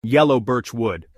Yellow birch wood.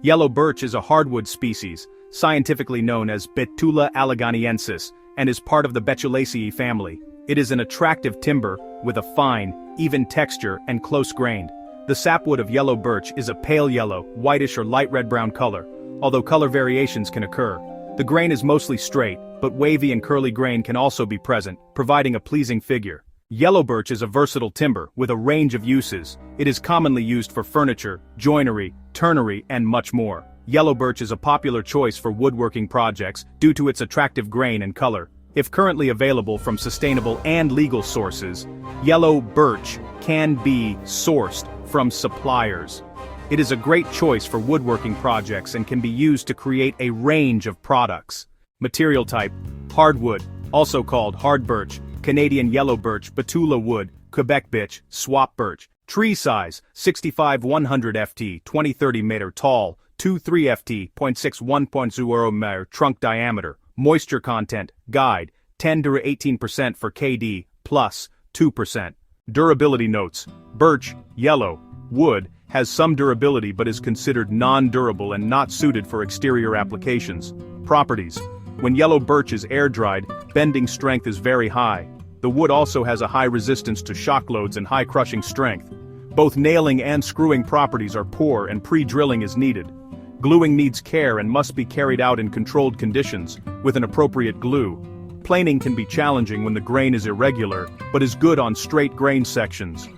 Yellow birch is a hardwood species, scientifically known as Betula alleganiensis, and is part of the Betulaceae family. It is an attractive timber, with a fine, even texture and close-grained. The sapwood of yellow birch is a pale yellow, whitish or light red-brown color, although color variations can occur. The grain is mostly straight, but wavy and curly grain can also be present, providing a pleasing figure. Yellow birch is a versatile timber with a range of uses. It is commonly used for furniture, joinery, turnery, and much more. Yellow birch is a popular choice for woodworking projects due to its attractive grain and color. If currently available from sustainable and legal sources, yellow birch can be sourced from suppliers. It is a great choice for woodworking projects and can be used to create a range of products. Material type: hardwood, also called hard birch, Canadian yellow birch, Betula wood, Quebec birch, swap birch. Tree size: 65-100 ft, 20-30 meter tall, 2-3 ft, 0.61.0 m. Trunk diameter. Moisture content, guide, 10–18% for KD, plus 2%. Durability notes: birch, yellow, wood, has some durability but is considered non-durable and not suited for exterior applications. Properties: when yellow birch is air-dried, bending strength is very high. The wood also has a high resistance to shock loads and high crushing strength. Both nailing and screwing properties are poor and pre-drilling is needed. Gluing needs care and must be carried out in controlled conditions, with an appropriate glue. Planing can be challenging when the grain is irregular, but is good on straight grain sections.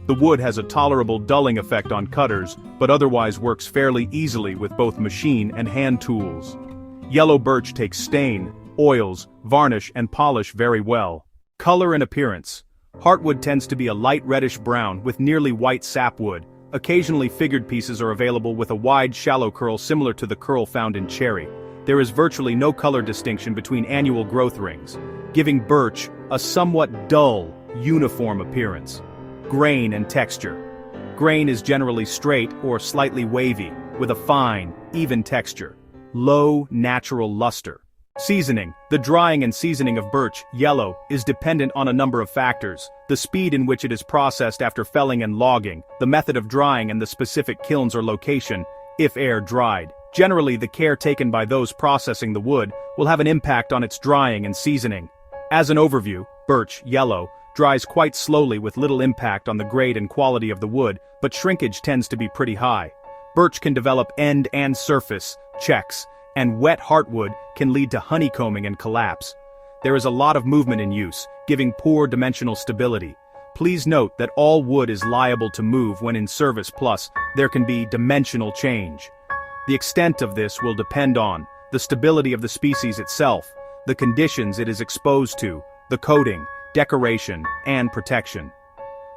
The wood has a tolerable dulling effect on cutters, but otherwise works fairly easily with both machine and hand tools. Yellow birch takes stain, oils, varnish and polish very well. Color and appearance: heartwood tends to be a light reddish-brown with nearly white sapwood. Occasionally figured pieces are available with a wide shallow curl similar to the curl found in cherry. There is virtually no color distinction between annual growth rings, giving birch a somewhat dull, uniform appearance. Grain and texture: grain is generally straight or slightly wavy, with a fine, even texture. Low, natural luster. Seasoning: the drying and seasoning of birch, yellow, is dependent on a number of factors: the speed in which it is processed after felling and logging, the method of drying and the specific kilns or location, if air-dried. Generally, the care taken by those processing the wood will have an impact on its drying and seasoning. As an overview, birch, yellow, dries quite slowly with little impact on the grade and quality of the wood, but shrinkage tends to be pretty high. Birch can develop end and surface checks, and wet heartwood can lead to honeycombing and collapse. There is a lot of movement in use, giving poor dimensional stability. Please note that all wood is liable to move when in service, plus there can be dimensional change. The extent of this will depend on the stability of the species itself, the conditions it is exposed to, the coating, decoration, and protection.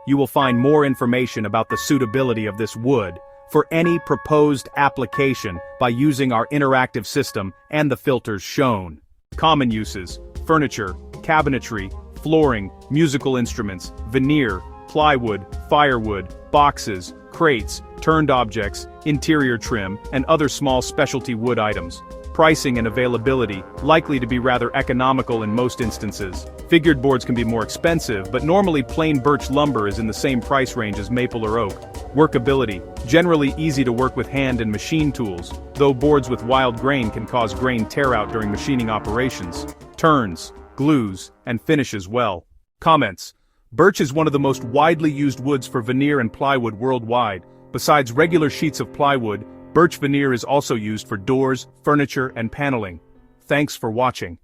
You will find more information about the suitability of this wood for any proposed application by using our interactive system and the filters shown. Common uses: furniture, cabinetry, flooring, musical instruments, veneer, plywood, firewood, boxes, crates, turned objects, interior trim, and other small specialty wood items. Pricing and availability: likely to be rather economical in most instances. Figured boards can be more expensive, but normally plain birch lumber is in the same price range as maple or oak. Workability: generally easy to work with hand and machine tools, though boards with wild grain can cause grain tear-out during machining operations. Turns, glues, and finishes well. Comments: birch is one of the most widely used woods for veneer and plywood worldwide. Besides regular sheets of plywood, birch veneer is also used for doors, furniture, and paneling. Thanks for watching.